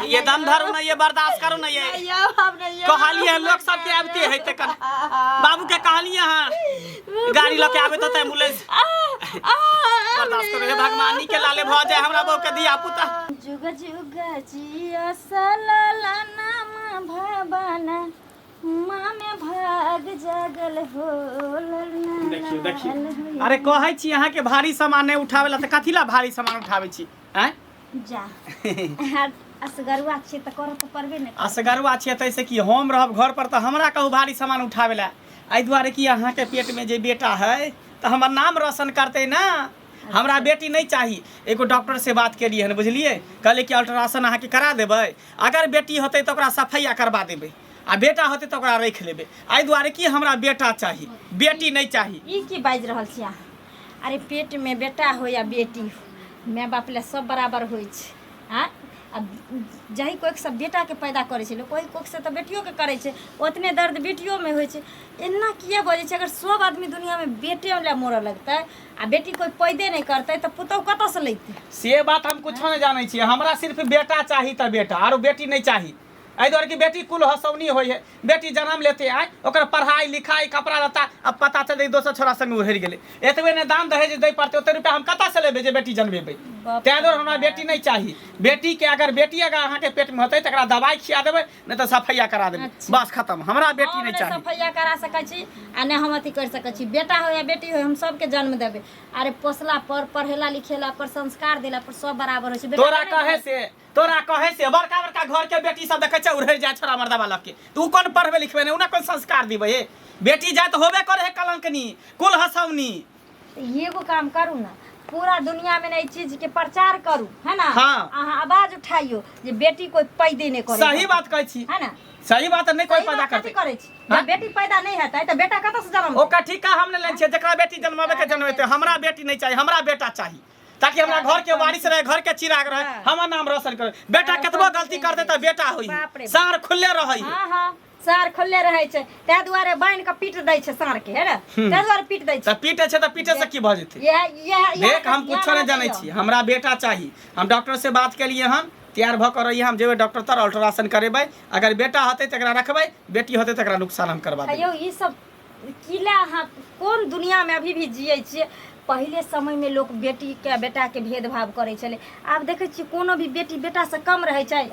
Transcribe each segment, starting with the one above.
ये दम धरो ना, ये बर्दाश्त करो ना, ये कहलिए लोग सब के आबते है त बाबू के कहलिए हां गाड़ी लेके आबे त एम्बुलेंस बर्दाश्त करो। हे भगवान के लाले भ जाए हमरा बहू के दिया पुता। जुग जुग जिया सलाला नाम भवाना माँ में भाग जागल हो। देखियो अरे कहै छी अहाँ के भारी सामान नहीं उठावेला त कथिला भारी सामान उठावे छी हैं? जा असगरुआ छे त कर तो परबे न। असगरुआ छे त ऐसे कि हम रहब घर पर त हमरा कहू भारी सामान उठावेला। आई दुआरे कि अहाँ के पेट में जे बेटा है त हमर नाम रोशन करते ना। हमरा बेटी नहीं चाहिए। एगो डॉक्टर से बात करिए हन बुझलिए, कहले कि अल्ट्रासाउंड अहाँ के करा देबै, अगर बेटी होते त ओकरा सफैया करवा देबै, आ बेटा होते तो ओकरा रख लेबे। आई दुआरे कि हमरा बेटा चाहिए, बेटी नहीं चाहिए। ई की बाज रहल छी अहाँ? अरे पेट में बेटा हो या बेटी हो, माय बाप ले सब बराबर होइ छै। हां अब जही कोई सब बेटा के पैदा करे छै, कोई कोक से तो बेटियों के करे छै, उतने दर्द बेटियों में होइ छै। इन्ना किए बजे छै? अगर सब आदमी दुनिया में बेटे ले मोर लगतै आ बेटी कोई पैदे नहीं करतै त पुतौ कत से लैतै? से बात हम कुछ नहीं जानै छी। हमरा सिर्फ बेटा चाहिए त बेटा, आरो बेटी नहीं चाहिए। आई द्वारे कि बेटी कुल हसौनी होय है। बेटी जन्म लेते आए ओकर पढ़ाई लिखाई कपड़ा लत्ता अब पता चले दोसर छोरा संग उहर गेले, एतबे ने दान दहेज दे पड़ते, ओते रुपया हम कता से लेबे जे बेटी जन्मेबे। तै दुआरे हमरा बेटी नहीं चाहिए। बेटी के अगर अहाँ के पेट में होतै तकरा दवाई खिया देबै, नहीं तो सफैया करा देबै। बस खत्म, हमरा बेटी नहीं चाहिए। सफैया करा सकै छी आ ने हम अथी कर सकै छी। बेटा हो या बेटी हो हम सबके जन्म देबे। अरे पोसला पर, पढ़ेला लिखेला पर, संस्कार देला पर सब बराबर होइ छै। तोरा कहे से बड़का बड़का घर के बेटी सब देखे छै उड़ै जाय छोरा मर्दा वाला के, तू कोन पढ़बे लिखबे ने, उना कोन संस्कार दिबे? बेटी जाय तो होबे करे है कलंकनी कुल हसौनी। एगो काम करू ना, पूरा दुनिया में नई चीज के प्रचार करू, है ना? हाँ। अहाँ आवाज उठाइयो जे बेटी कोई पैदे नहीं करे। सही बात कहै छी, है ना? सही बात नहीं कोई पैदा करते करे छी। जब बेटी पैदा नहीं हेतै त बेटा कत से जन्म? ओकर ठीका हम नै लै छियै, जकरा बेटी जन्मावे के जन्मेते। हमरा बेटी नहीं चाहिए, हमरा बेटा चाहिए, ताकि हमरा घर के वारिस रहे, घर के चिराग रहे, हमर नाम रोशन करे। बेटा केतबो गलती कर दे त बेटा होई, सार खुले रहै। हां हां सार खुले रहै छै, तै दुआरे बाइन के पीट दै छै सार के, है ना? तै दुआरे पीट दै छै। त पीटे छै त पीटे से की भ जेतै? देख हम कुछ नहीं जानै छी, हमरा बेटा चाहिए। हम डॉक्टर से बात केलिए हन, तैयार भ कर रही हम जेबे डॉक्टर तर अल्ट्रासाउंड करेबै। अगर बेटा होतै तकरा रखबै, बेटी होतै तकरा नुकसान हम करबा देबै। यो ई सब किला अहाँ कोन दुनिया में अभी भी जियै छियै? पहले समय में लोग बेटी के बेटा के भेदभाव करे चले, आब देखे छी कोनो भी बेटी बेटा से कम रहे छै।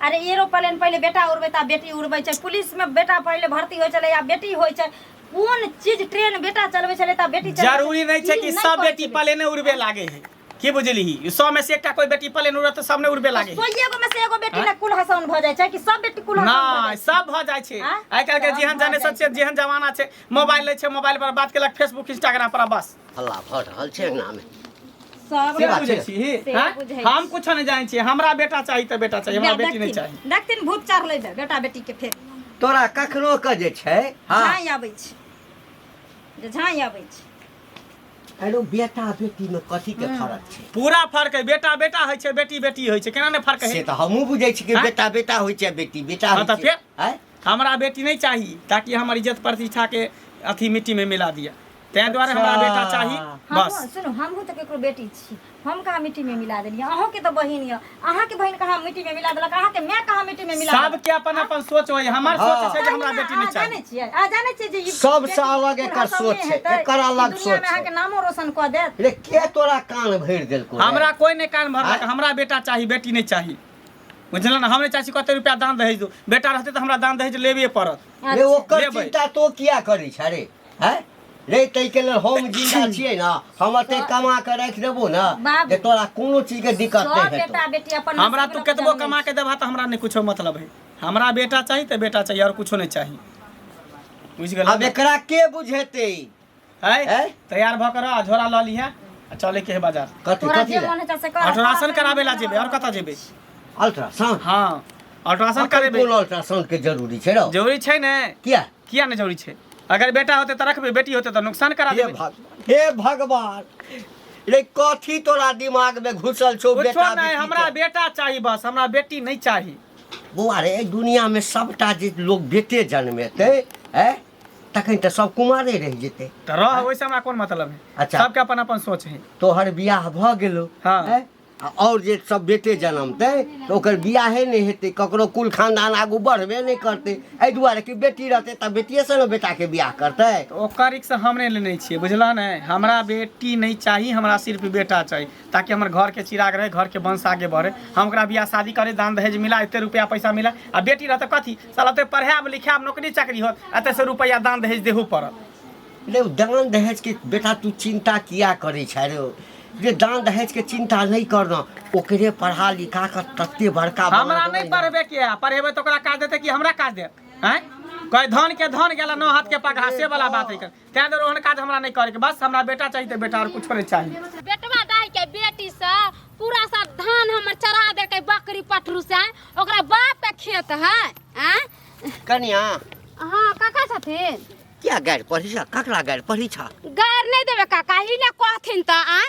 अरे एरोप्लेन पहले बेटा उड़बै ता बेटी उड़बै छै, पुलिस में बेटा पहले भर्ती होइ चले या बेटी होइ छै। कोन चीज ट्रेन बेटा चलबै चले ता बेटी चलबै? जरूरी नहीं छै कि सब बेटी प्लेन उड़बे लागे है, की बुझली? 100 में से एकटा कोई बेटी प्लेन उड़त त सब ने उड़बे लागे। तो एगो में से एगो बेटी ना कुल हसन भ जाय छै कि सब बेटी कुल हसन ना? सब भ जाय छै। आइ काल के जेहन जनरेशन छै, जेहन जमाना छै, मोबाइल ले छै, मोबाइल पर बात केलक, फेसबुक इंस्टाग्राम पर, बस हल्ला भ रहल छै अंगना में। सब बुझै छी हम कुछ नहीं जानै छी। हमरा बेटा चाहिए त बेटा चाहिए, हमरा बेटी नहीं चाहिए। देखथिन भूत चार ले बेटा बेटी के फेर तोरा कखनो के जे छै झाई आबै छै, जे झाई आबै छै। अरे बेटा बेटी में कथी के फर्क छै? पूरा फर्क है। बेटा बेटा होइ छै, बेटी बेटी होइ छै, केना ने फर्क है? से त हमहू बुझै छी कि बेटा बेटा होइ छै, बेटी बेटा होइ छै। हैं? हमरा बेटी नहीं चाहिए, ताकि हमर इज्जत प्रतिष्ठा के अथी मिट्टी में मिला दिया। तै द्वारे हमरा बेटा चाहिए। बस सुनो, हमहू त केकरो बेटी छी, हम कहाँ मिट्टी में मिला देलिए? अहों के तो बहिन है, अहाँ के बहिन कहाँ मिट्टी में मिला देलक? अहाँ के मैं कहाँ मिट्टी में मिला? सब के अपन अपन सोच होय। हमर सोच छै जे हमरा बेटी नहीं चाहिए। जाने छियै जाने छियै जे सब से अलग एकर सोच छै, एकर अलग सोच दुनिया में अहाँ के नामो रोशन क देत। रे के तोरा कान भर देलको? हमरा कोई नहीं कान भरलक। हमरा बेटा चाहिए, बेटी नहीं चाहिए, बुझल ना? हमरे चाची कते रुपया दान दहेज दो, बेटा रहते तो हमरा दान दहेज लेबे पड़त। रे ओकर चिंता तो किया करै छै रे? हैं रे तै के लेल हम जिंदा छियै ना, हम एते कमा के राख देबो ना जे तोरा कोनो चीज के दिक्कत नहीं हेतौ। बेटा बेटी अपन हमरा तू केतबो कमा के देबा त हमरा नहीं कुछो मतलब है। हमरा बेटा चाहिए त बेटा चाहिए, और कुछो नहीं चाहिए, बुझ गेल? अब एकरा के बुझेतै? है तैयार भ कर झोरा ल लिहा, चले के है बाजार। कथी कथी अल्ट्रासाउंड कराबे ला जेबे, और कता जेबे? अल्ट्रासाउंड? हां अल्ट्रासाउंड करेबे। कोन अल्ट्रासाउंड के जरूरी छै रो? जरूरी छै ने। किया नहीं जरूरी छै? अगर बेटा होते त रखबे, बेटी होते त नुकसान करा देबे। हे भगवान रे कथी तोरा दिमाग में घुसल छौ? बेटा नहीं, हमरा बेटा चाहिए, बस हमरा बेटी नहीं चाहिए। बौआ रे दुनिया में सबटा जे लोग बेटे जन्मेतै हैं तखन त सब कुमारे रह जेतै त रह, ओइसे हमरा कोन मतलब है? अच्छा। सबके अपन अपन सोच है। तोहर बियाह भ गेलो हाँ। हैं और जे सब बेटे जन्मतै तऽ ओकर बियाहे नहि हेतै, ककरो कुल खानदान आगू बढ़बे नहि करतै। एहि दुआरे कि बेटी रहतै तऽ बेटिएसँ ने बेटाके बियाह करतै। ओकर रिक्स हम नहि लेने छियै, बुझलह ने। हमरा बेटी नहीं चाहिए, हमरा सिर्फ बेटा चाहिए, ताकि हमर घर के चिराग रहे, घर के वंश आगे बढ़े। हम ओकरा बियाह शादी करे, दान दहेज मिला, एते रुपया पैसा मिला। आ बेटी रहते कथी, साला ते पढ़ाब लिखाब, नौकरी चाकरी होत, एते से रुपया दान दहेज देहू पड़त। रे दान दहेज के बेटा तू चिंता किया करे छै रे? जे दान दहेज के चिंता नहीं करना, ओकरे पढ़ा लिखा कर तत्ते बड़का हमरा नहीं पढ़बे के, पढ़ेबे तो ओकरा काज देते कि हमरा काज दे? हैं कोई धन के धन गेला, नौ हाथ के पगहा, से वाला बात है कर। तै दर ओहन काज हमरा नहीं करे के, बस हमरा बेटा चाहिए तो बेटा, और कुछ नहीं चाहिए। बेटवा दाई के बेटी से पूरा सा धान हमर चरा दे के बकरी पठरू से, ओकरा बाप के खेत है। हैं कन्या हां काका छथिन। क्या गाड़ पढ़ी छ? ककरा गाड़ पढ़ी छ? गार नहीं देबे काका, ही ने कहथिन त आ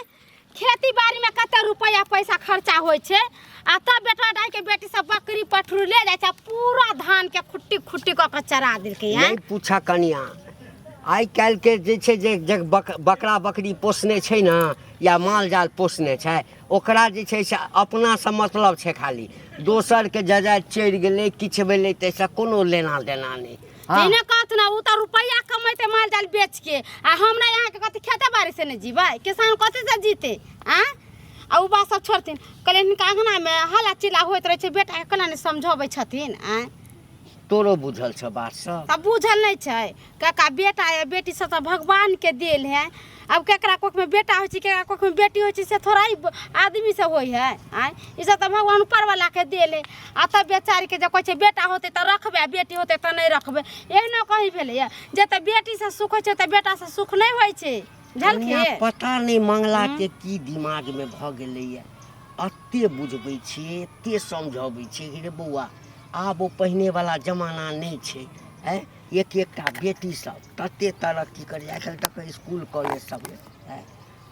खेती बाड़ी में कते रुपया पैसा खर्चा होय छे, आ तब बेटा दाई के बेटी सब बकरी पठरू ले जाय छै, पूरा धान के खुट्टी खुट्टी क के चरा देलके। हैं नहीं पूछा कन्या, आइ काल्हि के जे छै जे बकरा बकरी पोसने छै ना, या माल जाल पोसने छै, ओकरा जे छै से अपना से मतलब छै खाली। दोसर के जजाय चढ़ि गेलै, किछु भेलै, ताहिसँ कोनो लेना देना नहीं। ने कहत ना उ त रुपया कमाइते माल जाल बेच के, आ हमरा यहाँ के कथि खेते बाड़ी से ने जीबै? किसान कथि से जीते? आ उ बात सब छोड़थिन, कहले हिनका अंगना में हल्ला चिल्ला होइत रहे छै, बेटा के केना ने समझाबै छथिन। तोरो बुझल छ बात सब? तब बुझल नहीं छै काका, बेटा या बेटी सब तो भगवान के देल है। अब केकरा कोख में बेटा होय छै, केकरा कोख में बेटी होय छै, से थोड़ा ही आदमी से होय है। ई सब तो भगवान ऊपर वाला के देल है। आ तब बेचारी के जब कहै छै बेटा होते तो रखबे, बेटी होते तो नहीं रखबे, एहनो कहीं भेले है। जे त बेटी से सुख होय छै त बेटा से सुख नहीं होय छै। झलके पता नहीं मंगला के की दिमाग में भ गेलै है, अत्ते बुझबै छियै, एत्ते समझाबै छियै रे बौआ, आब ओ पहिने वाला जमाना नहीं छै। एक एकटा बेटी सब तत्ते तरक्की करे, आजकल तक स्कूल कॉलेज सब में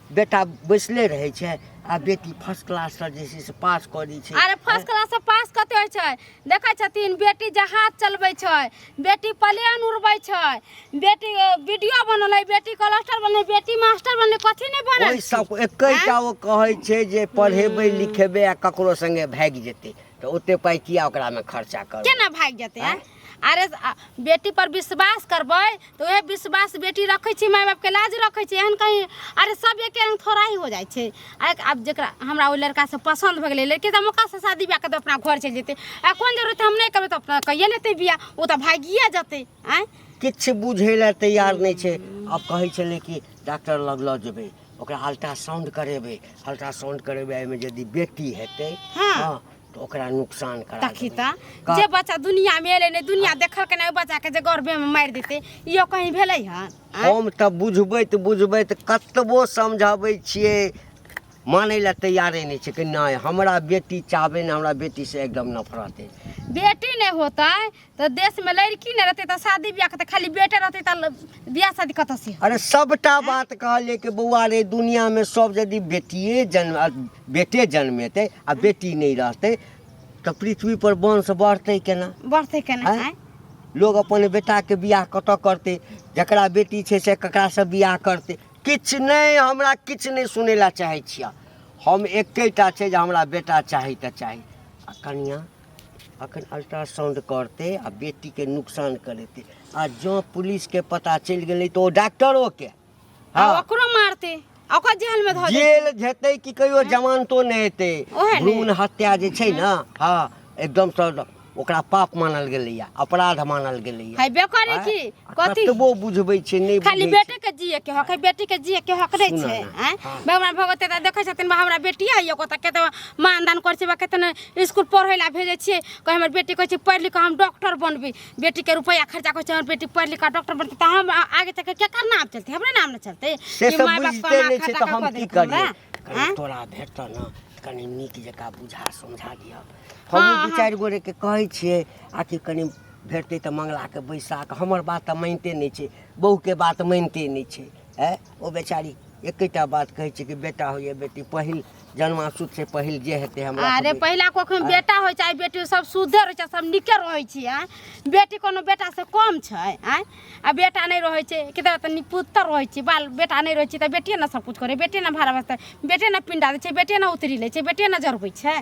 बेटा बैसले रहे छै, आ बेटी फर्स्ट क्लास से जे छै से पास कऽ दै छै। अरे फर्स्ट क्लास से पास कते होय छै? देखै छथिन बेटी जहाज चलबै छै, बेटी प्लेन उड़बै छै, बेटी वीडियो बनलै, बेटी कलेक्टर बनलै, बेटी मास्टर बनलै, कथि नहीं बनल? ओइ सब एकैटा ओ कहै छै जे पढ़ेबै लिखेबै आ ककरो संगे भागि जेतै, तऽ ओते पाइ किया ओकरा में खर्चा करबै? केना भाग जेतै? अरे बेटी पर विश्वास करबै तो वह विश्वास बेटी रखै छी, माय बाप के लाज रखै छी। एहन कहीं अरे सब एक थोड़ा ही हो जाय छै। अब जकरा हमरा ओइ लड़का से पसंद भ गेलै, लड़की त मौका से शादी ब्याह कर अपना घर चलि जेतै। आ कोन जरूरत हम नहीं करबै त अपना कहिए लेतै बियाह, ओ त भागिए जेतै। किछु बुझै लए तैयार नहीं छै। अब कहै छलै कि डॉक्टर लग लऽ जेबै, ओकरा अल्ट्रासाउंड करेबै, अल्ट्रासाउंड करेबै, एहिमे यदि बेटी हेतै हाँ तो ओकरा नुकसान करा तखी त जे बच्चा दुनिया में एले नहीं, दुनिया देखल के नहीं, बच्चा के जे गर्भे में मार देते, इहो कहीं भेलै हन? हम त बुझबै त कतबो समझाबै छियै, मानै ला तैयारे नहीं छै कि नहीं हमरा बेटी चाहबे न, हमरा बेटी से एकदम नफरत है। बेटी नहीं होता तो देश में लड़की नहीं रहती तो शादी ब्याह करते, खाली बेटे रहते तो ब्याह शादी कत से? अरे सबटा बात कहलिए कि बौआ रे, दुनिया में सब यदि बेटे जन्मेते आ बेटी नहीं रहते तो पृथ्वी पर वंश बढ़ते केना? बढ़ते केना? लोग अपन बेटा के बियाह कत करते, जकरा बेटी छै से ककरा से बियाह करते? किछु नहीं, हमरा किछु नहीं सुनै ला चाहे छियै। हम एकेटा छै जे हमरा बेटा चाही त चाही। आ कनिया अखन अल्ट्रासाउंड करते आ बेटी के नुकसान करेते, आ जो पुलिस के पता चल गेलै तो डॉक्टरो के ओकरो मारते, ओकर जेल में धऽ जेल जेतै कि कहियो जमानतो नहीं हेतै। भ्रूण हत्या जे छै ना, हाँ एकदम से ओकरा पाप मानल गेलैया, अपराध मानल गेलैया। है बेकारी की कथि कतबो बुझबै छै नहीं, खाली बेटे के जिए के हक है, बेटी के जिए के हक नहीं छै। भगवान भगवती त देखै छथिन हमरा बेटी है, को त केते मानदान करै छै, केते स्कूल पढ़ै ला भेजै छियै, कह हमर बेटी कहै छै पढ़ लिख हम डॉक्टर बनबै, बेटी के रुपया खर्चा करै छै, हमर बेटी पढ़ लिख डॉक्टर बनतै, त हम आगे तक केकर नाम चलतै? हमरे नाम न चलतै? से सब बुझते नहीं छै, त हम की करियै? तोरा भेट न कनी नीक जका बुझा समझा दिया। हम दू चारि गोरे के कहै छियै, आखिर कनी भेटतै त मंगला के बैसा के, हमर बात त मानिते नहीं छै, बहू के बात मानिते नहीं छै। ओ बेचारी एकेटा बात कहै छै कि बेटा हो या बेटी, पहिल जन्मासूत्र से पहले जे हेतै हमरा अरे पहिला कोखिन बेटा होइ चाहे बेटी सब शुद्धे रहै छै सब नीके रहै छै बेटी कोनो बेटा से कम छै आ बेटा नहीं रहै छै कितना त निपुत्र रहै छै बाल बेटा नहीं रहै छै त बेटिए न सब कुछ करे बेटे न भाड़ा बसता बेटे न पिंडा दै छै बेटे न उतरी लै छै बेटे न जरबै छै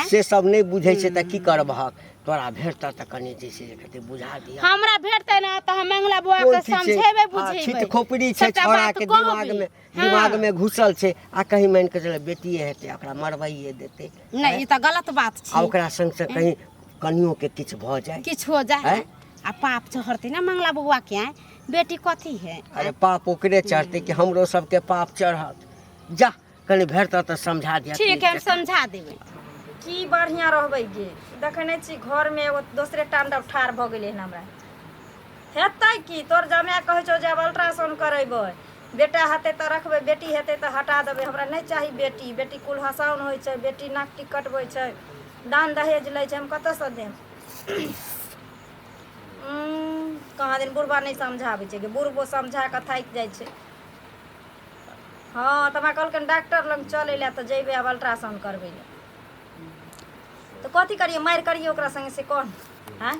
से सब नहीं बुझै छै त की करबहक तोरा भेटता त कनी जैसे कहते बुझा दिया हमरा भेटतै न त हम मंगला बुआ के समझेबै बुझेबै छित खोपड़ी छै छोरा के दिमाग में घुसल छै आ कहीं मान के चले बेटिए हेतै ओकरा मरवाइए देतै नहीं ई त गलत बात छै आ ओकरा संग से कहीं कनियो के किछ भ जाए किछ हो जाए आ पाप चढ़तै ना मंगला बुआ के बेटी कथी है अरे पाप ओकरे चढ़ते कि हमरो सबके पाप चढ़त जा कनी भेटता त समझा दिया ठीक है समझा देबै की बढ़िया रहबै गे देखने छी घर में एगो दोसरे टांडव ठाड़ भ गेलै हन हमरा हेतै की तोर जमाय कहै छौ जे अल्ट्रासाउंड करेबै बेटा हेतै त रखबै बेटी हेतै त हटा देबै हमरा नहीं चाही बेटी बेटी कुल हसाउन होइ छै बेटी नाक टिक कटबै छै दान दहेज लै छै हम कतऽ सँ देम कहाँ दिन बुढ़बा नहीं समझाबै छै गे बुढ़बो समझा कऽ थाकि जाइ छै हाँ तऽ हमरा कहलकै डॉक्टर लग चलै लए तऽ जेबै आब अल्ट्रासाउंड करबै लए तो कथी करिए मार करिए ओकरा संगे से कौन हैं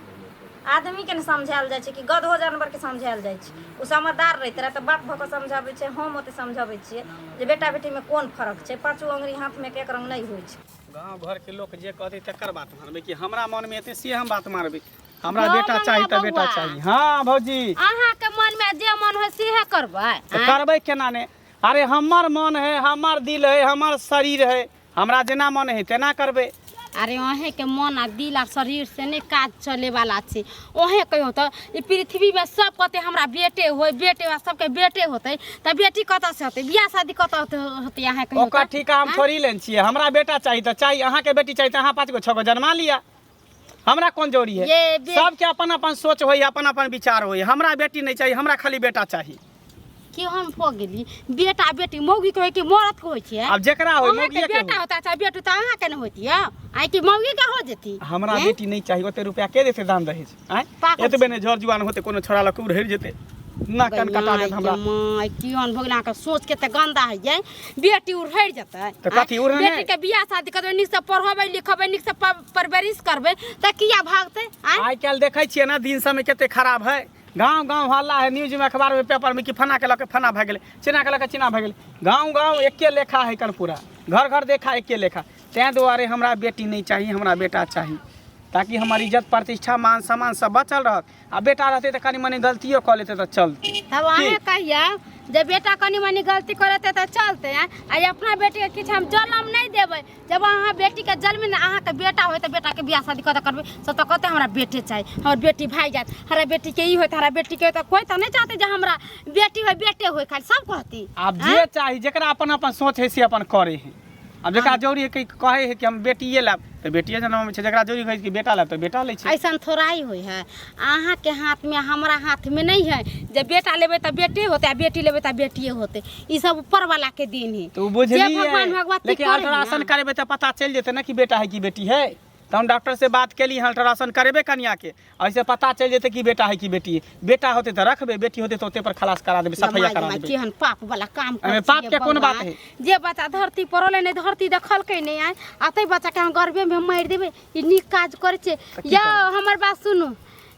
आदमी के न समझायल जाइ छै कि गधो जानवर के समझायल जाइ छै उ समझदार रहैत रहे तऽ बाप भऽ कऽ समझाबै छै हम ओते समझाबै छियै जे बेटा बेटी में कोन फर्क छै पाँचो अंगुरी हाथ में एक रंग नहीं होइ छै गाँव घर के लोग जे कहते तकर बात मानबे कि हमरा मन में एते से हम बात मारबे हमरा बेटा चाहिए त बेटा चाहिए हाँ भौजी अहाँ के मन में जे मन हो सेहे करबै करबै केना ने अरे हमर मन है हमर दिल है हमर शरीर है हमरा जेना मन है तेना करबै अरे अहे के मन आ दिल आ शरीर से नहीं काज चले वाला छै ओहे कहियो तो ई पृथ्वी में सब कहते हमरा बेटे होय बेटे सबके बेटे होते त बेटी कत से होते बियाह शादी कत होते अहाँ कहियो ओकर ठीका हम थोड़ी लेन छियै हमरा बेटा चाहिए त चाहिए अहाँ के बेटी चाहिए त अहाँ 5 गो 6 गो जन्मा लिया हमरा कौन जोड़ी है सबके अपन अपन सोच होई अपन अपन विचार होई हमरा बेटी नहीं चाहिए हमरा खाली बेटा चाहिए कि हम हो गेली बेटा बेटी मौगी के कि मरद के होय छै अब जेकरा होय मौगी के बेटा होता छै बेटी त अहाँ के न होती आइ कि मौगी के हो जेती हमरा बेटी नहीं चाहिए ओते रुपया के देते दान दहेज आइ एतबे ने झर जुआन होते कोनो छोरा लक उड़हर जेते ना कन कटा देत हमरा माय कियन भगला के सोच के त गंदा है ये बेटी उड़हर जेते त कथी उड़हर बेटी के बियाह शादी करबै निक से पढ़बै लिखबै निक से परवरिश करबै त किया भागते आइ काल देखै छियै ना दिन समय केते खराब है गाँव गाँव हल्ला है न्यूज में अखबार में पेपर में कि फना के लके फना भए गेलै चिना के लके चिना भए गेलै गाँव गाँव एके लेखा है कन पूरा घर घर देखा एके लेखा तैं दुआरे हमरा बेटी नहीं चाहिए हमरा बेटा चाहिए ताकि हमारी इज्जत प्रतिष्ठा मान सम्मान सब बचल रहत आ बेटा रहते तो कनी मनी गलतियों कर लेते तो चलते तब अहे कहिया जब बेटा कनी मनी गलती करते तो चलते आ अपना बेटी के किछ हम जन्म नहीं देबै जब अहाँ बेटी के जन्म में अहाँ के बेटा होय त बेटा के बियाह शादी कत करबै सब तो कहते हमरा बेटे चाहिए हमर बेटी भाई जात हमरा बेटी के ई होय त हमरा बेटी के त कोई त नहीं चाहते जे हमरा बेटी होय बेटे होय खाली सब कहती अब जे चाहिए जेकरा अपन अपन सोच है से अपन करे है अब जकरा जरूरी है कि कहे है कि हम बेटिए लाब तो बेटिए जन्म में छै जकरा जरूरी है कि बेटा लाब तो बेटा ले छै ऐसा थोड़ा ही होय है अहाँ के हाथ में हमरा हाथ में नहीं है जब बेटा लेबे त बेटे होते आ बेटी लेबे त बेटिए होते ई सब ऊपर वाला के दिन है तो बुझलिए भगवान भगवती लेकिन अल्ट्रासाउंड करेबे तो पता चल जेते ना कि बेटा है कि बेटी है तो हम डॉक्टर से बात केली अल्ट्रासाउंड करेबे कन्या के ऐसे पता चल जेते कि बेटा है कि बेटी है बेटा होते तो रखबे बेटी होते तो ओते पर खलास करा देबे सफाई करा देबे केहन पाप वाला काम एमे पाप के कोन बात है जे बच्चा धरती पर रहले नहीं धरती देखलकै नहीं आय आते बच्चा के हम गर्भे में मार देबे ई नीक काज करे छे या हमर बात सुनु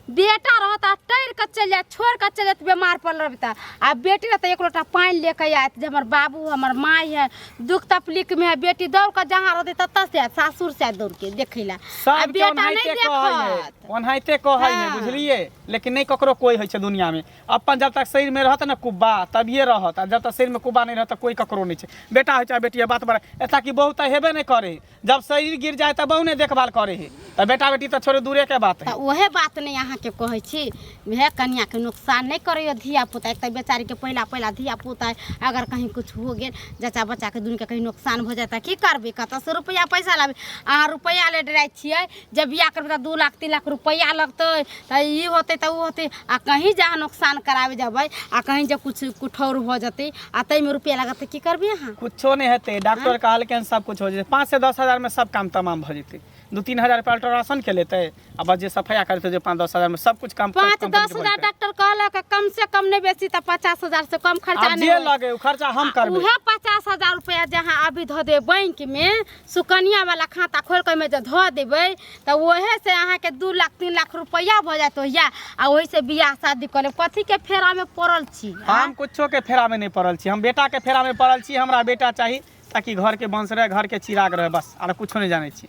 बेटा रहता टैर के चल जाए छोड़ के चल जाए बीमार पड़ रहता आ बेटी रहता एक लोटा पानी लेके आयत जे हमर बाबू हमर माई है दुख तकलीफ में है बेटी दौड़ के जहाँ रहते तत से सासुर से दौड़ के देखैला सब बेटा नहीं देखत ओनहाइते कहै है बुझलिए लेकिन नहीं ककरो कोई है दुनिया में अपन जब तक शरीर में रहत ना कुब्बा तभिए रहत जब तक शरीर में कुब्बा नहीं रहता कोई ककरो नहीं है बेटा है चाहे बेटी है बात बड़ा ऐसा कि बहुत हेबे नहीं करे जब शरीर गिर जाए तब बहु नहीं देखभाल करे है तो बेटा बेटी तो छोड़े दूरे के बात है वह बात नहीं अहाँ के कहै छी वह कन्या के नुकसान नहीं करे धिया पुता एक बेचारी के पहला धिया पुता अगर कहीं कुछ हो गए जचा बच्चा के दुनिया के कहीं नुकसान हो जाता की करबे कत से रुपया पैसा लाबे अहाँ रुपया ले डराइ छियै जब बियाह करबे 2 लाख 3 लाख रुपया लगते तो ई होते तो होते आ कहीं जहाँ नुकसान करावे जबै आ कहीं जब कुछ कुठौर हो जते आ तई में रुपया लगते की करबे अहाँ कुछो नहीं हेते डॉक्टर कहल के सब कुछ हो जते 5 से 10 हजार में सब काम तमाम भ जते 2-3 हजार रुपया अल्ट्रासाउंड के लेते अब जे सफाया करते जो 5-10 हजार में सब कुछ कम 5-10 हजार डॉक्टर कहलक कम से कम नहीं बेसी तो 50 हजार से कम खर्चा अब नहीं जे होई। लगे उ खर्चा हम करबे उहे 50 हजार रुपया जहाँ अभी धो दे बैंक में सुकन्या वाला खाता खोल के में जो धो देबै तो वहे से अहाँ के 2 लाख 3 लाख रुपया हो जात या आ वही से बियाह शादी करे कथी के फेरा में पड़ल छी। हम कुछो के फेरा में नहीं पड़ल छी, हम बेटा के फेरा में पड़ल छी। हमरा बेटा चाहिए ताकि घर के वंश रहे, घर के चिराग रहे, बस और कुछो नहीं जाने छी।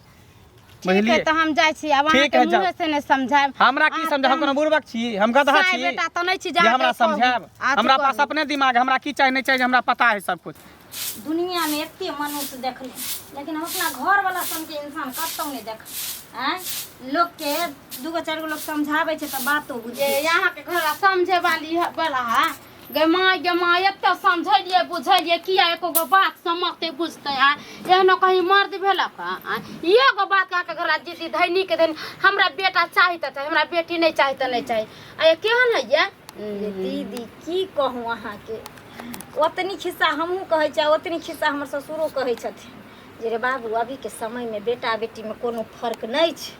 ठीक है तो हम जाय छी अब अहाँ ठीक के है, जाओ। मुंह से नहीं समझाएब। हमरा की समझ, हम कोनो बुर्बक छी, हम गधा साय छी बेटा तो नहीं छी जे जा हमरा समझाएब। हमरा पास अपने दिमाग, हमरा की चाहिए नहीं चाहिए हमरा पता है सब कुछ। दुनिया में एते मनुष्य देखले लेकिन हम अपना घर वाला सन के इंसान कतौ नहीं देख हैं। लोग के 2-4 गो लोग समझावे छे त बातो बुझे। ये यहाँ के घर समझे वाली वाला है गे माँ एते समझलिए बुझलिए किया एको गो बात समझते बुझते है एहनो कहीं मर्द भेलक ये गो बात का के घर जिद्दी धैनी के दिन हमरा बेटा चाहिए त चाहिए हमरा बेटी नहीं चाहिए त नहीं चाहिए आ ये केहन है ये ये दीदी की कहूँ अहाँ के ओतनी खिस्सा हमहूँ कहै छै ओतनी खिस्सा हमर ससुरो कहै छथिन जे रे बाबू अभी के समय में बेटा बेटी में कोनो फर्क नहीं छै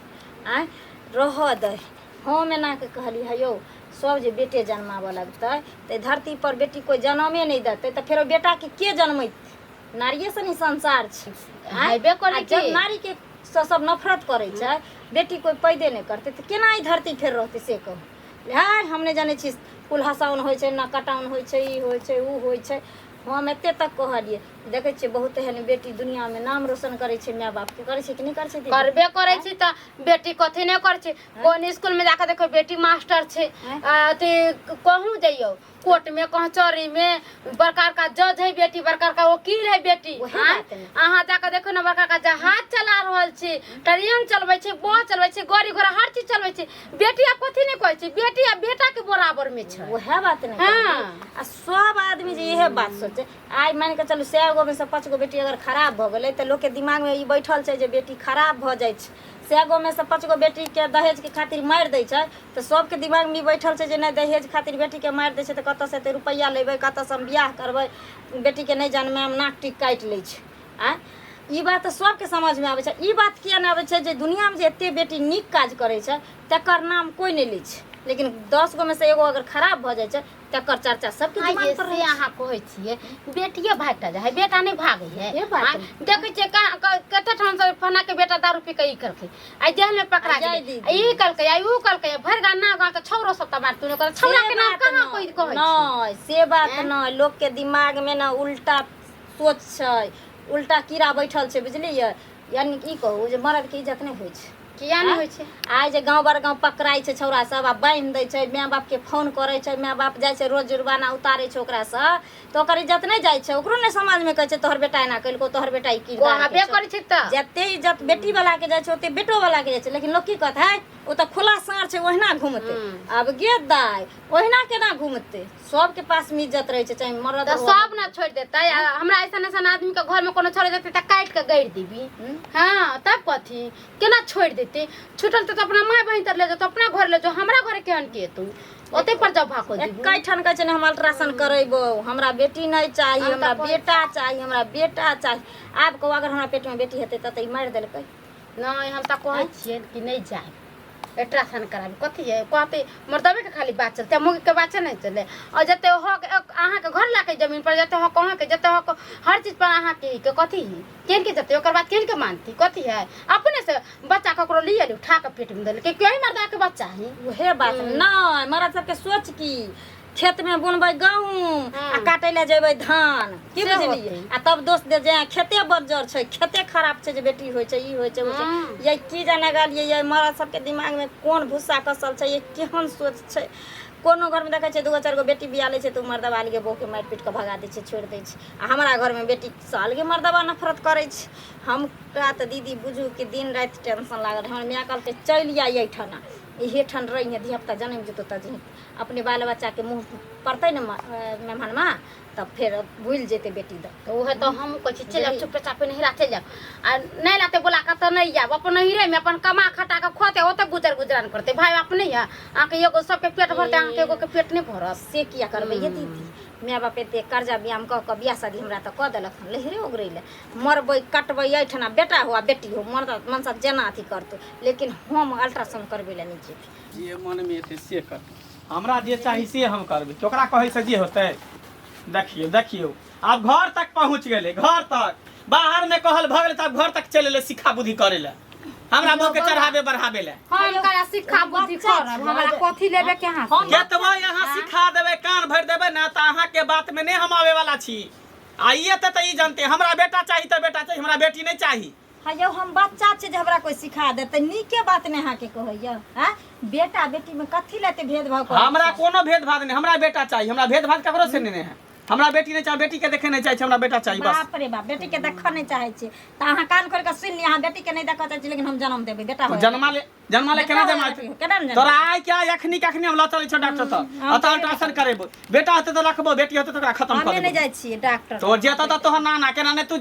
आय रह दे। हम एना के कहली है यौ सब जे बेटे जन्माबऽ लगतै तऽ धरती पर बेटी कोई जन्मे नहीं देतै तऽ फेर बेटा के जन्मैतै। नारिये से नहीं संसार छै हेबे करै जब की नारी के सब नफरत करै छै बेटी कोई पैदे नहीं करतै तऽ केना ई धरती फेर रहतै से कहू। हाय हम नहीं जानै छी कुल हसाउन होइ छै ना कटाउन होइ छै ई होइ छै ऊ होइ छै। हम एते तक कहलिए देखे छियै बहुत एहन बेटी दुनिया में नाम रोशन करे छै माय बाप के करे छै कि नहीं करे छै दीदी? करबे करे छी त बेटी कथी नहीं करे छै। कोन स्कूल में जाकर देखो बेटी मास्टर छै अथी कहूँ जइयो कोर्ट में कचहरी में बड़का का जज है बेटी बड़का का वकील है बेटी। वही बात है। अहाँ जाकर देखो ना बड़का का जहाज चला रहल छै ट्रेन चलबै छै बस चलबै छै गाड़ी घोड़ा हर चीज चलबै छै। बेटी आब कथी नहीं कहै छै बेटी आ बेटा के बराबर में छै। वह बात नहीं हाँ। आ सब आदमी जे इहे बात सोचे आइ मान के चलू 100 गो में से 5 गो बेटी अगर खराब भ गेलै त लोग के दिमाग में ई बैठल छै जे बेटी खराब भ जाइ छै। 100 गो में से 5 गो बेटी के दहेज के खातिर मार दै छै त सब के दिमाग में ई बैठल छै जे नहीं दहेज खातिर बेटी के मार दै छै त कतऽ से ते रुपैया लेबै कतऽ से हम बियाह करबै बेटी के नहीं जानमे हम नाक टिक काटि लै छै। आ ई बात तऽ सबके समझ में आबै छै। ई बात किया नहीं आबै छै जे दुनिया में जे एते बेटी नीक काज करै छै तकर नाम कोई नहीं लै छै लेकिन 10 गो में से एगो अगर खराब भ जाइ छै तकर चर्चा सबके दिमाग पर से अहाँ कहै छियै बेटिए भागता जाइ है बेटा नहीं भागे है। ये बात है। देखे छियै कते ठाम से फना के बेटा दारू पी के ई करके आई जेल में पकड़ा जाय गेलै दीदी। ई करके आई ऊ करके भर गाना गांव के छौरो सब त मार तूने कर छौरा के नाम कहां कोई कहै छै। नहीं से बात नहीं लोग के दिमाग में ना उल्टा सोच छै उल्टा कीड़ा बैठल छै बुझलियै। यानी की कहू जे मर्द के इज्जत नहीं होइ छै किया नहीं होइ छै। आइ जे गाँव बर गाँव पकड़ाइ छै छौरा सब आ बान्हि दै छै माय बाप के फोन करे छै माय बाप जाइ छै रोज जुर्माना उतारे छै ओकरा से तो ओकर इज्जत नहीं जाइ छै ओकरो ने समाज में कहै छै तोहर बेटा एना कइलको तोहर बेटा ई की कहबे करै छै त जते इज्जत बेटी वाला के जाइ छै ओते बेटो वाला के जाइ छै। लेकिन लोग की कहत है ओ त खुला साँड़ छै ओहिना घूमते अब गे दाय ओहिना केना घूमते सबके पास में इज्जत रहे छै चाहे मर्द त हो। सब ना छोड़ देता हमरा ऐसा ऐसा आदमी के घर में कोनो छोड़ देते त काट के गड़ देबी। हां तब कथी केना छोड़ देते छूटल तो अपना माय बहिन तर ले जाओ अपना घर ले जाओ हमरा घर केहन के तू ओते पर जब भाको दी कई ठन कहै छै ने हम अल्ट्रासाउंड करेबो हमरा बेटी नहीं चाहिए हमरा बेटा चाहिए हमरा बेटा चाहिए। आब कहू अगर हमरा पेट में बेटी हेतै त ई मारि देलकै। नहीं हम त कहै छियै कि नहीं जाए अल्ट्रासाउंड कराबी कथी है कहते मर्दबे के खाली बात चलते मुर्गी के बात नहीं चले और जते हो अहाँ के घर लाके जमीन पर जते हो कहाँ के जते हो हर चीज पर अहाँ के कथी है केन के जते ओकर बात केन के मानती कथी है अपने से बच्चा ककरो लिए उठा के पेट में देल के कोई मर्दा के बच्चा है उहे बात नहीं मर्द सबके सोच की खेत में बुनबै गहूम आ काटे ले जेबै धान की से बुझलियै होतै। आ तब दोस्त दे जे खेते बज्जर छै खेते खराब छै जे बेटी होइ छै ई होइ छै ऊ छै ये की जाने गेलियै ये मर्द सबके दिमाग में कोन भूसा कसल छै ये केहन सोच छै। कोनो घर में देखै छै 2-4 गो बेटी बिया लै छै त मर्दवा अलगे बहू के मारि पीट के भगा दै छै छोड़ दै छै आ हमरा घर में बेटी से अलगे मर्दवा नफरत करै छै। हम का त दीदी बुझू कि दिन रात टेंशन लागल हमर माय कहलकै चलि आइ एहिठना इहे ठन रही धियापुता जन्म जेतो त अपने बाल बच्चा के मुँह पड़तै न मेहमान माँ तब फिर भूल जेते बेटी द तो वह तो हम कह चल चुपचाप नहीं रहते जाओ आ नहीं लाते बोला का तो नहीं जाओ अपन हीरे में अपन कमा खटा के खोते होते गुजरान करते भाई अपने है आके एगो सबके पेट भरते आके एगो के पेट नहीं भरत से किया करबै ये दीदी माय बाप एते कर्जा बियाम कह के बियाह शादी हमरा तऽ कऽ देलक लहरे ओगरैले मरबै कटबै एहिठना बेटा हुआ बेटी हो मरदा मनसा जेना अथी करतौ लेकिन हम अल्ट्रासाउंड करबै लए नहि जेबै जे मन में एते से कर हमरा जे चाही से हम करबै तोकरा कहै से जे होतै देखियो देखियो आब घर तक पहुँच गेलै घर तक बाहर में कहल भगल तब घर तक चल एलै सिक्खा बुद्धि करे ले हमरा मुंह के चढ़ावे बढ़ावे ले हम करा सिक्खा बुद्धि करब हमरा कथी लेबे के हाथ केतबो यहाँ सिखा देबै कान भर देबै ना त अहाँ के बात में नहीं हम आवे वाला छी आइए त ई जानते हमरा बेटा चाही त बेटा चाही हमरा बेटी नहीं चाही यौ हम बच्चा छै जे हमरा कोई सिखा देतै नीके बात ने अहाँ के कहैया हैं बेटा बेटी में कथी लेते भेदभाव कर हमरा कोनो भेदभाव नहीं हमरा बेटा चाहिए हमरा भेदभाव ककरो से नहीं है हमरा बेटी नहीं चाहिए बेटी के देखे नहीं चाहिए हमरा बेटा चाहिए बस बाप रे बाप बेटी के देख नहीं चाहे छी त अहाँ कान खोल के सुन ली अहाँ बेटी के नहीं देख चाहे छी लेकिन हम जन्म देबै बेटा हो जन्मा ले केना जन्मा केना न तोरा आइ क्या अखनी हम लऽ चलै छौ डॉक्टर त अत अल्ट्रासाउंड करेबो बेटा होते त रखबो बेटी होते त ओकरा खत्म कर हमें नहीं देबो जाय छी डॉक्टर तो जेता त तोहर नाना केना नहीं तू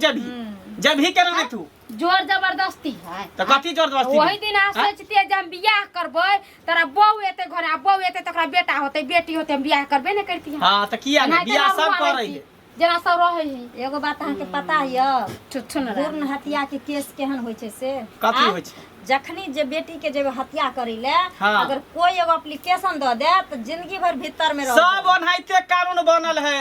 जेभी केना नहीं तू जोर जबरदस्ती है त कथी जबरदस्ती वही दिन आ सोचते जे हम बियाह करबै तोरा बहू एते घर आ बहू एते तकरा बेटा होते बेटी होते हम बियाह करबे नहीं करती हां त किया नहीं बियाह सब करै है जेना सब रहै है एगो बात अहाँ के पता य छुन भ्रूण हत्या के केस केहन होइ छै से कथी होइ छै जखनी जे बेटी के जे हत्या करै ले हाँ। अगर कोई एगो एप्लीकेशन द दे त जिंदगी भर भीतर में रह सब ओनाहिते कानून बनल है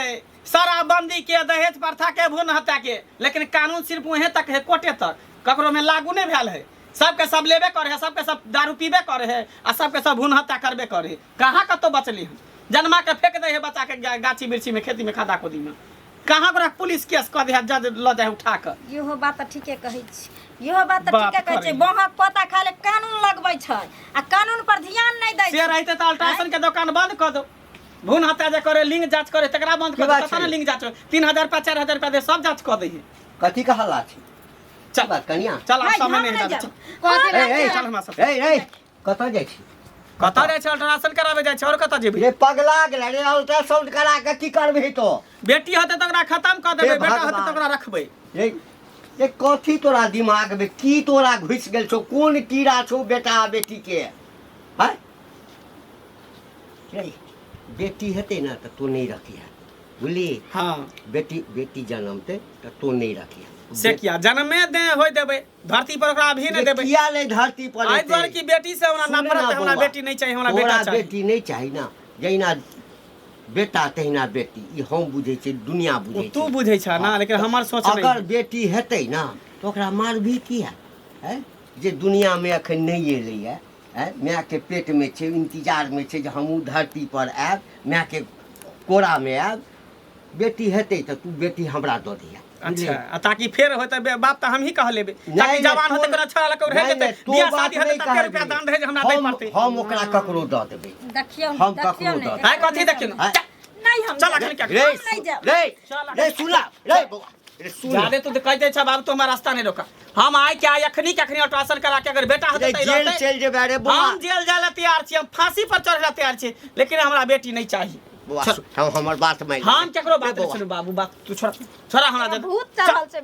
शराबबंदी के दहेज प्रथा के भ्रूण हत्या के लेकिन कानून सिर्फ वहीं तक है कोर्टे तक ककरो में लागू नहीं भेल है सबके सब लेबे करे है सबके सब दारू पीबे करे है आ सबके सब भ्रूण हत्या करबे करे है कहाँ कतो बचली हम जन्मा के फेंक दे है बच्चा के गाछी बिरछी में खेती में खादा खोदी में कहाँ ओकरा पुलिस केस कऽ दे जज ल जाए उठा के इहो बात त ठीके कहै छी इहो बात त बाप ठीके कहै छी करे। बहक पता खाले कानून लगबै छै आ कानून पर ध्यान नहीं दै से छै रहते तो अल्ट्रासाउंड के दुकान बंद कर दो भ्रूण हत्या जे करे लिंग जांच करे तकरा बंद कर की बात दो छै? लिंग जांच 3000 4000 रुपया दे सब जांच कर दे है कथी का हल्ला छै चल बात कनिया चल नहीं, समय हम नहीं नहीं जाते जाब। चल। ए चल हमरा सब ए कतऽ जाइ छी कतऽ जाइ छै अल्ट्रासाउंड कराबे जाइ छै और कतऽ जेबै रे पगला गेला रे अल्ट्रासाउंड करा के की करबही तो बेटी होते तो ओकरा खत्म कर देबै हे बेटा होते भगवान। तो ओकरा रखबै रे रे कथी तोरा दिमाग में की तोरा घुस गेल छौ कोन कीड़ा छौ बेटा बेटी के हैं रे बेटी हेतै ना त तू नहीं रखिया बुझली हां बेटी जन्मते त तू नहीं रखिया से किया जन्मे दे होय देबै धरती पर ओकरा अभी नहीं देबै किया नहीं धरती पर आइ एतै? द्वार की बेटी से हमरा सुन नफरत ना है हमरा बौआ, बेटी नहीं चाहिए हमरा तोरा बेटा चाहिए बेटी नहीं चाही ना जहिना बेटा तहिना बेटी ई हम बुझै छै दुनिया ओ बुझै तू छै बुझै छ ना लेकिन हमर सोच अगर नहीं बेटी हेतै ना तो ओकरा मारभी किया है जे दुनिया में अखन नहीं एलैया है माय के पेट में छै इंतजार में छै जे हमहूँ धरती पर आयब माय के कोरा में आयब बेटी हेतै त तू बेटी हमरा दऽ दिया अच्छा आ ताकि फेर होते बाप त हम ही कह लेबै ताकि नहीं, जवान नहीं, होते कोनो छोरा लके रह नहीं, जेतै नहीं, तू बियाह बात शादी होते नहीं त कहबी। रुपया दान दहेज हमरा दै पड़तै हम ओकरा ककरो दऽ देबै देखियो हम देखियो ककरो नहीं दऽ आइ कथी देखियो हैं? नहीं हम चल नहीं अखन क्या रे नहीं जाब। रे चल। रे सुला रे बौआ रे सुला जादे तू कह दे छ बाबू तू हमरा रास्ता नहीं रोका हम आइ के अखनी के अखनी अल्ट्रासाउंड करा के अगर बेटा होते रे त जेल रहतै चल जेबे रे बौआ हम जेल जाए ला तैयार छी हम फांसी पर चढ़े ला तैयार छी लेकिन हमरा बेटी नहीं चाहिए बौआ हम हमर बात मान हम केकरो बात रे नहीं बौआ। सुनू बाबू बात तू छोड़ा हमरा दे दे। भूत चढ़ल छै